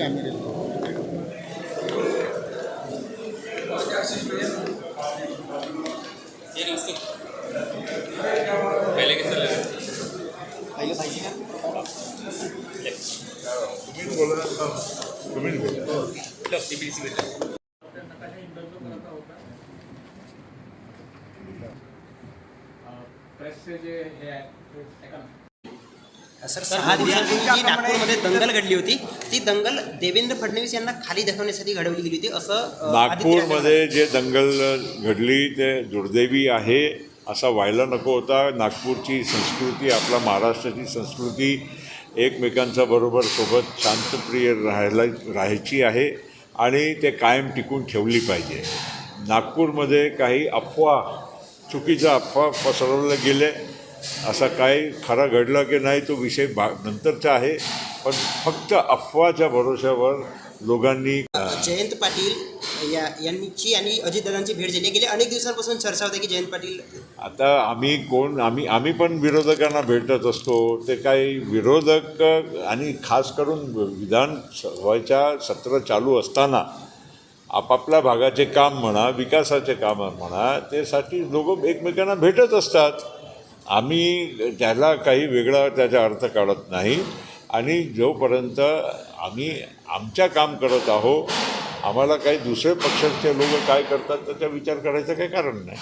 कॅमेरे पहले कैसे लगे? पहिले पाहिजे का तुम्ही बोला सीबीसी प्रेसचे जे हे आहे सर 6 दिवसांपूर्वी जी नागपूरमध्ये दंगल घडली होती ती दंगल देवेंद्र फडणवीस यांना खाली दाखवण्यासाठी घडवली गेली होती असं नागपूरमध्ये जे दंगल घडली ते दुर्दैवी आहे. असा व्हायला नको होता. नागपूरची संस्कृती आपला महाराष्ट्राची संस्कृती एकमेकांच्या बरोबर सोबत शांतप्रिय राहायची आहे आणि ते कायम टिकून ठेवली पाहिजे. नागपूरमध्ये काही चुकीच्या अफवा पसरवल्या गेले. असा काही खरं घडलं की नाही तो विषय नंतरचा आहे. पण फक्त अफवाच्या भरोश्यावर लोकांनी जयंत पाटील यांची आणि अजितदादांची भेट झाली. गेल्या अनेक दिवसांपासून चर्चा होते की जयंत पाटील आता आम्ही पण विरोधकांना भेटत असतो. ते काही विरोधक आणि खास करून विधानसभेच्या सत्र चालू असताना आपापल्या भागाचे काम म्हणा विकासाचे काम म्हणा त्यासाठी लोक एकमेकांना भेटत असतात. आम्ही त्याला काही वेगळा त्याचा अर्थ काढत नाही आणि जोपर्यंत आम्ही आमच्या काम करत आहोत आम्हाला काही दुसरे पक्षाचे लोक काय करतात त्याचा विचार करायचं काही कारण नाही.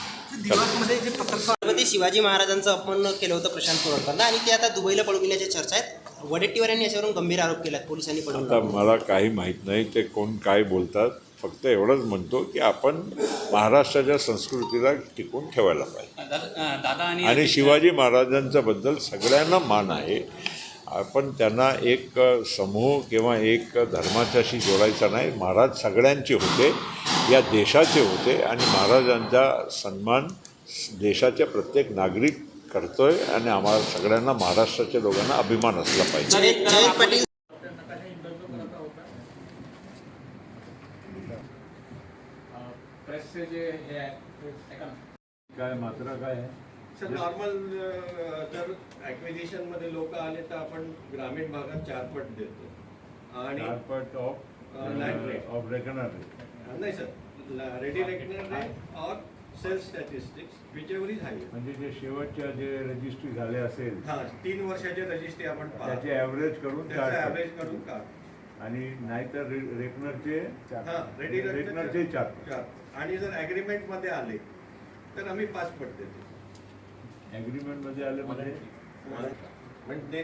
छत्रपती शिवाजी महाराजांचं अपमान केलं होतं प्रशांत कोरडकरनं आणि ते आता दुबईला पळून गेल्याच्या चर्चा आहेत. वडेट्टीवार यांनी याच्यावरून गंभीर आरोप केला पोलिसांनी पळून. आता मला काही माहीत नाही ते कोण काय बोलतात. फक्त एवढंच म्हणतो की आपण महाराष्ट्राच्या संस्कृतीला टिकून ठेवायला पाहिजे आणि शिवाजी महाराजांच्या बद्दल सगळ्यांना मान आहे. आपण त्यांना एक समूह किंवा एक धर्माच्याशी जोडायचा नाही. महाराज सगळ्यांचे होते, या देशाचे होते आणि महाराजांचा सन्मान देशाचे प्रत्येक नागरिक करतोय आणि आम्हाला सगळ्यांना महाराष्ट्राच्या लोकांना अभिमान असला पाहिजे. जयंत पाटील प्रेसचे जे हे आहे काय मात्रा काय आहे सर नॉर्मल जर ॲक्विजिशनमध्ये लोक आले तर आपण ग्रामीण भागात 4 पट देतो आणि लँड रेट ऑफ रेकनर नाही sir ready reckoner rate or sales statistics whichever is high. म्हणजे जे शेवटच्या जे रजिस्ट्री झाले असेल हां 3 वर्षाचे रजिस्ट्री आपण त्याचे ॲव्हरेज करून ॲव्हरेज करून काढ आणि नाहीतर रेकनरचे हां रेडी रेकनरचे 4 आणि जर ॲग्रीमेंटमध्ये आले तर आम्ही 5 पट देतो. ॲग्रीमेंटमध्ये आले म्हणजे म्हणजे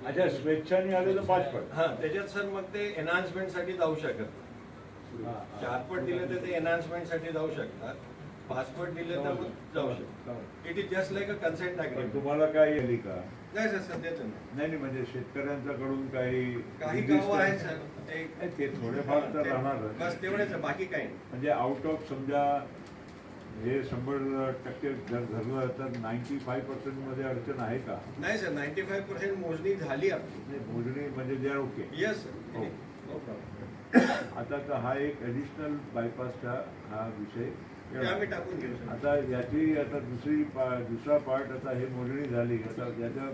अच्छा स्वेच्छाने आले तर 5 पट. हां त्याच्यात सर मग ते एनहान्समेंटसाठी जाऊ शकत. 4 पट दिले तर ते एनहान्समेंटसाठी जाऊ शकतात. 5 पट दिले तर मग जाऊ शकतात. It is just like a consent agreement. तुम्हाला काय येईल का नाही सर सध्याच नाही म्हणजे शेतकऱ्यांच्याकडून काही गावं आहेत सर ते थोडेफार तर राहणार बस तेवढेच बाकी काही नाही. म्हणजे आउट ऑफ समजा हे 100% जर धरलं तर 95% मध्ये अडचण आहे का? नाही सर 95% मोजणी झाली आपली. मोजणी म्हणजे जे okay. Yes sir no problem. आता तर हा एक ॲडिशनल बायपासचा हा विषय आम्ही टाकून घेऊ सर. आता याची आता दुसरा पार्ट आता हे मोजणी झाली आता त्याचं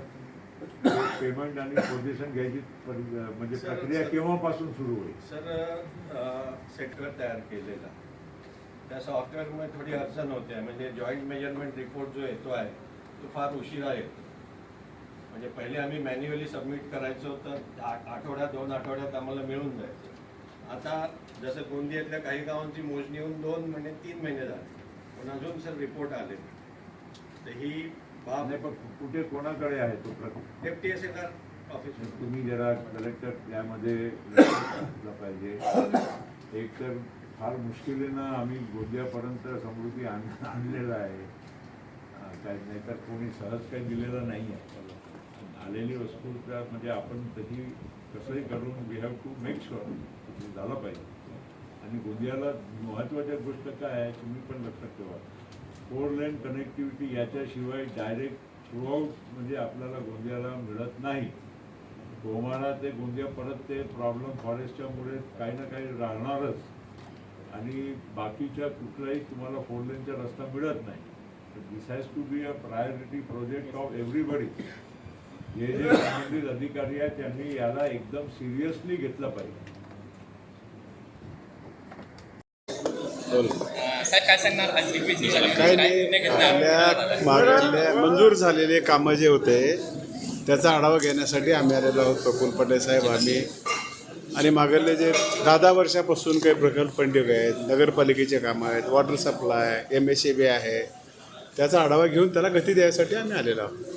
पेमेंट आणि पोझिशन घ्यायची म्हणजे प्रक्रिया केव्हापासून सुरू होईल? सर सेक्टर तयार केलेला त्या सॉफ्टवेअरमध्ये थोडी अडचण होते. म्हणजे जॉईंट मेजरमेंट रिपोर्ट जो येतो आहे तो फार उशिरा येतो. म्हणजे पहिले आम्ही मॅन्युअली सबमिट करायचो तर 2 आठवड्यात आम्हाला मिळून जायचं. आता जसं गोंदियातल्या काही गावांची मोजणी येऊन 2 महिने 3 महिने झाले पण अजून सर रिपोर्ट आले तर ही बाब नाही. पण कुठे कोणाकडे आहे तो प्रकार? FTSAR office. तुम्ही जरा कलेक्टर यामध्ये असलं पाहिजे. एक तर फार मुश्किलीनं आम्ही गोंदियापर्यंत समृद्धी आणलेलं आहे. काय नाही तर कोणी सहज काही दिलेलं नाही आहे. आलेली वस्तू म्हणजे आपण तशी कसंही करून we have to make sure झालं पाहिजे. आणि गोंदियाला महत्त्वाच्या गोष्ट काय आहे तुम्ही पण लक्षात ठेवा 4 लेन कनेक्टिव्हिटी याच्याशिवाय डायरेक्ट थ्रूआउट म्हणजे आपल्याला गोंदियाला मिळत नाही. गोमारा ते गोंदिया परत ते प्रॉब्लेम फॉरेस्टच्यामुळे काही ना काही राहणारच आणि बाकीच्या कुठलाही तुम्हाला 4 लेनचा रस्ता मिळत नाही. This has to be a priority project of everybody. जे संबंधित अधिकारी आहेत त्यांनी याला एकदम सिरियसली घेतलं पाहिजे. साहेब काय सांगणार आज रिक्वेस्ट काही नाही, आपल्या मागल्या मंजूर झालेले कामं जे होते त्याचा आढावा घेण्यासाठी आम्ही आलेलो आहोत. प्रफुल्ल पटेल साहेब, आम्ही आणि मागले जे 10 वर्षापासून काही प्रकल्प पेंडिंग आहेत, नगरपालिकेचे कामं आहेत, वॉटर सप्लाय, MSAB आहे, त्याचा आढावा घेऊन त्याला गती द्यायसाठी आम्ही आलेलो आहोत.